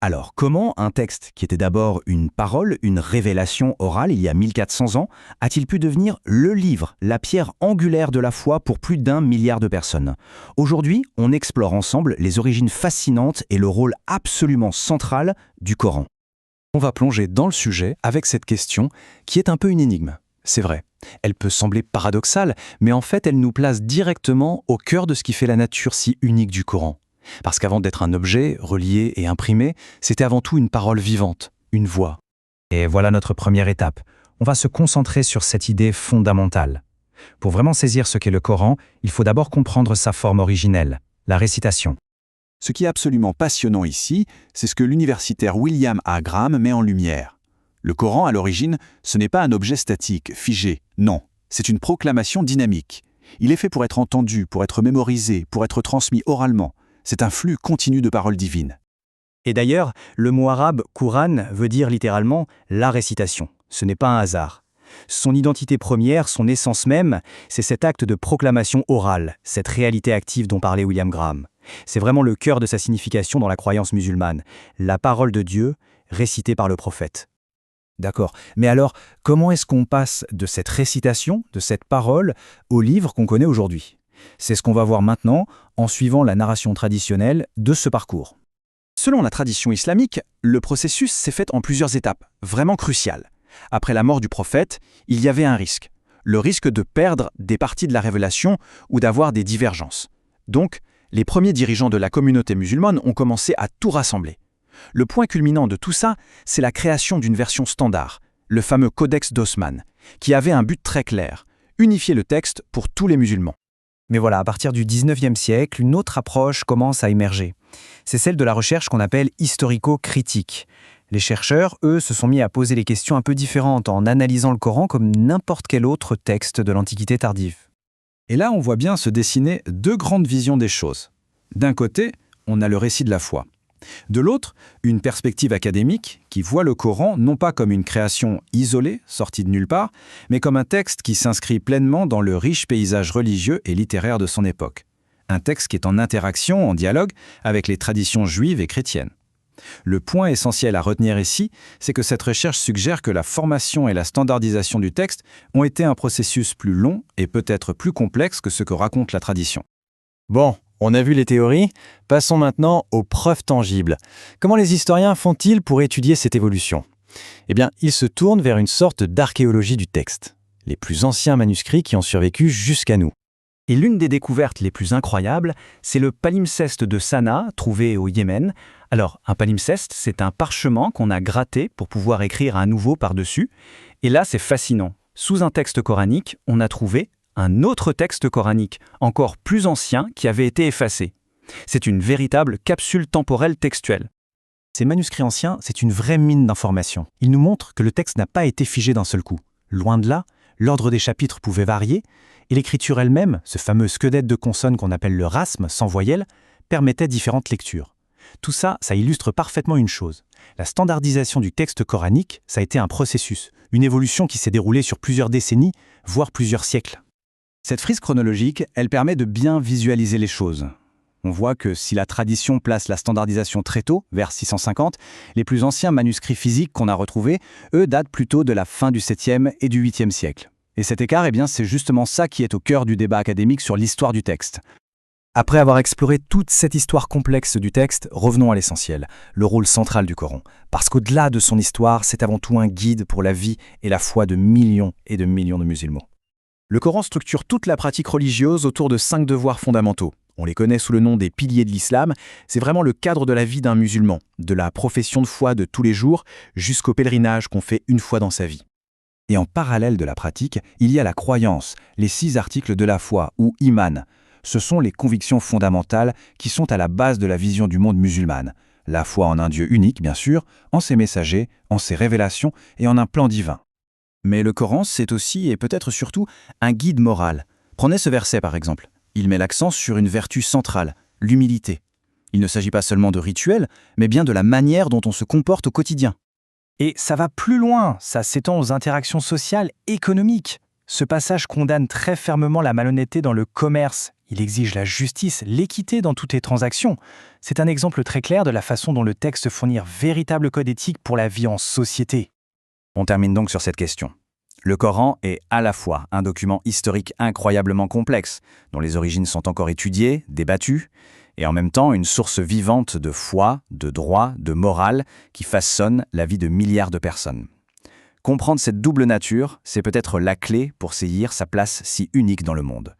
Alors, comment un texte qui était d'abord une parole, une révélation orale il y a 1400 ans, a-t-il pu devenir le livre, la pierre angulaire de la foi pour plus d'1 milliard de personnes? Aujourd'hui, on explore ensemble les origines fascinantes et le rôle absolument central du Coran. On va plonger dans le sujet avec cette question qui est un peu une énigme. C'est vrai, elle peut sembler paradoxale, mais en fait elle nous place directement au cœur de ce qui fait la nature si unique du Coran. Parce qu'avant d'être un objet relié et imprimé, c'était avant tout une parole vivante, une voix. Et voilà notre première étape. On va se concentrer sur cette idée fondamentale. Pour vraiment saisir ce qu'est le Coran, il faut d'abord comprendre sa forme originelle, la récitation. Ce qui est absolument passionnant ici, c'est ce que l'universitaire William A. Graham met en lumière. Le Coran, à l'origine, ce n'est pas un objet statique, figé, non, c'est une proclamation dynamique. Il est fait pour être entendu, pour être mémorisé, pour être transmis oralement. C'est un flux continu de paroles divines. Et d'ailleurs, le mot arabe « Qur'an » veut dire littéralement « la récitation ». Ce n'est pas un hasard. Son identité première, son essence même, c'est cet acte de proclamation orale, cette réalité active dont parlait William Graham. C'est vraiment le cœur de sa signification dans la croyance musulmane, la parole de Dieu récitée par le prophète. D'accord. Mais alors, comment est-ce qu'on passe de cette récitation, de cette parole, au livre qu'on connaît aujourd'hui? C'est ce qu'on va voir maintenant en suivant la narration traditionnelle de ce parcours. Selon la tradition islamique, le processus s'est fait en plusieurs étapes, vraiment cruciales. Après la mort du prophète, il y avait un risque. Le risque de perdre des parties de la révélation ou d'avoir des divergences. Donc, les premiers dirigeants de la communauté musulmane ont commencé à tout rassembler. Le point culminant de tout ça, c'est la création d'une version standard, le fameux Codex d'Osman, qui avait un but très clair, unifier le texte pour tous les musulmans. Mais voilà, à partir du 19e siècle, une autre approche commence à émerger. C'est celle de la recherche qu'on appelle historico-critique. Les chercheurs, eux, se sont mis à poser les questions un peu différentes en analysant le Coran comme n'importe quel autre texte de l'Antiquité tardive. Et là, on voit bien se dessiner deux grandes visions des choses. D'un côté, on a le récit de la foi. De l'autre, une perspective académique qui voit le Coran non pas comme une création isolée, sortie de nulle part, mais comme un texte qui s'inscrit pleinement dans le riche paysage religieux et littéraire de son époque. Un texte qui est en interaction, en dialogue, avec les traditions juives et chrétiennes. Le point essentiel à retenir ici, c'est que cette recherche suggère que la formation et la standardisation du texte ont été un processus plus long et peut-être plus complexe que ce que raconte la tradition. Bon, on a vu les théories, passons maintenant aux preuves tangibles. Comment les historiens font-ils pour étudier cette évolution? Eh bien, ils se tournent vers une sorte d'archéologie du texte, les plus anciens manuscrits qui ont survécu jusqu'à nous. Et l'une des découvertes les plus incroyables, c'est le palimpseste de Sanaa, trouvé au Yémen. Alors, un palimpseste, c'est un parchemin qu'on a gratté pour pouvoir écrire un nouveau par-dessus. Et là, c'est fascinant. Sous un texte coranique, on a trouvé un autre texte coranique, encore plus ancien, qui avait été effacé. C'est une véritable capsule temporelle textuelle. Ces manuscrits anciens, c'est une vraie mine d'informations. Ils nous montrent que le texte n'a pas été figé d'un seul coup. Loin de là, l'ordre des chapitres pouvait varier, et l'écriture elle-même, ce fameux squelette de consonnes qu'on appelle le rasm, sans voyelle, permettait différentes lectures. Tout ça, ça illustre parfaitement une chose. La standardisation du texte coranique, ça a été un processus, une évolution qui s'est déroulée sur plusieurs décennies, voire plusieurs siècles. Cette frise chronologique, elle permet de bien visualiser les choses. On voit que si la tradition place la standardisation très tôt, vers 650, les plus anciens manuscrits physiques qu'on a retrouvés, eux, datent plutôt de la fin du 7e et du 8e siècle. Et cet écart, eh bien, c'est justement ça qui est au cœur du débat académique sur l'histoire du texte. Après avoir exploré toute cette histoire complexe du texte, revenons à l'essentiel, le rôle central du Coran. Parce qu'au-delà de son histoire, c'est avant tout un guide pour la vie et la foi de millions et de millions de musulmans. Le Coran structure toute la pratique religieuse autour de 5 devoirs fondamentaux. On les connaît sous le nom des piliers de l'islam. C'est vraiment le cadre de la vie d'un musulman, de la profession de foi de tous les jours jusqu'au pèlerinage qu'on fait une fois dans sa vie. Et en parallèle de la pratique, il y a la croyance, les 6 articles de la foi, ou iman. Ce sont les convictions fondamentales qui sont à la base de la vision du monde musulmane. La foi en un Dieu unique, bien sûr, en ses messagers, en ses révélations et en un plan divin. Mais le Coran, c'est aussi et peut-être surtout un guide moral. Prenez ce verset par exemple. Il met l'accent sur une vertu centrale, l'humilité. Il ne s'agit pas seulement de rituels, mais bien de la manière dont on se comporte au quotidien. Et ça va plus loin, ça s'étend aux interactions sociales économiques. Ce passage condamne très fermement la malhonnêteté dans le commerce. Il exige la justice, l'équité dans toutes les transactions. C'est un exemple très clair de la façon dont le texte fournit un véritable code éthique pour la vie en société. On termine donc sur cette question. Le Coran est à la fois un document historique incroyablement complexe, dont les origines sont encore étudiées, débattues, et en même temps une source vivante de foi, de droit, de morale qui façonne la vie de milliards de personnes. Comprendre cette double nature, c'est peut-être la clé pour saisir sa place si unique dans le monde.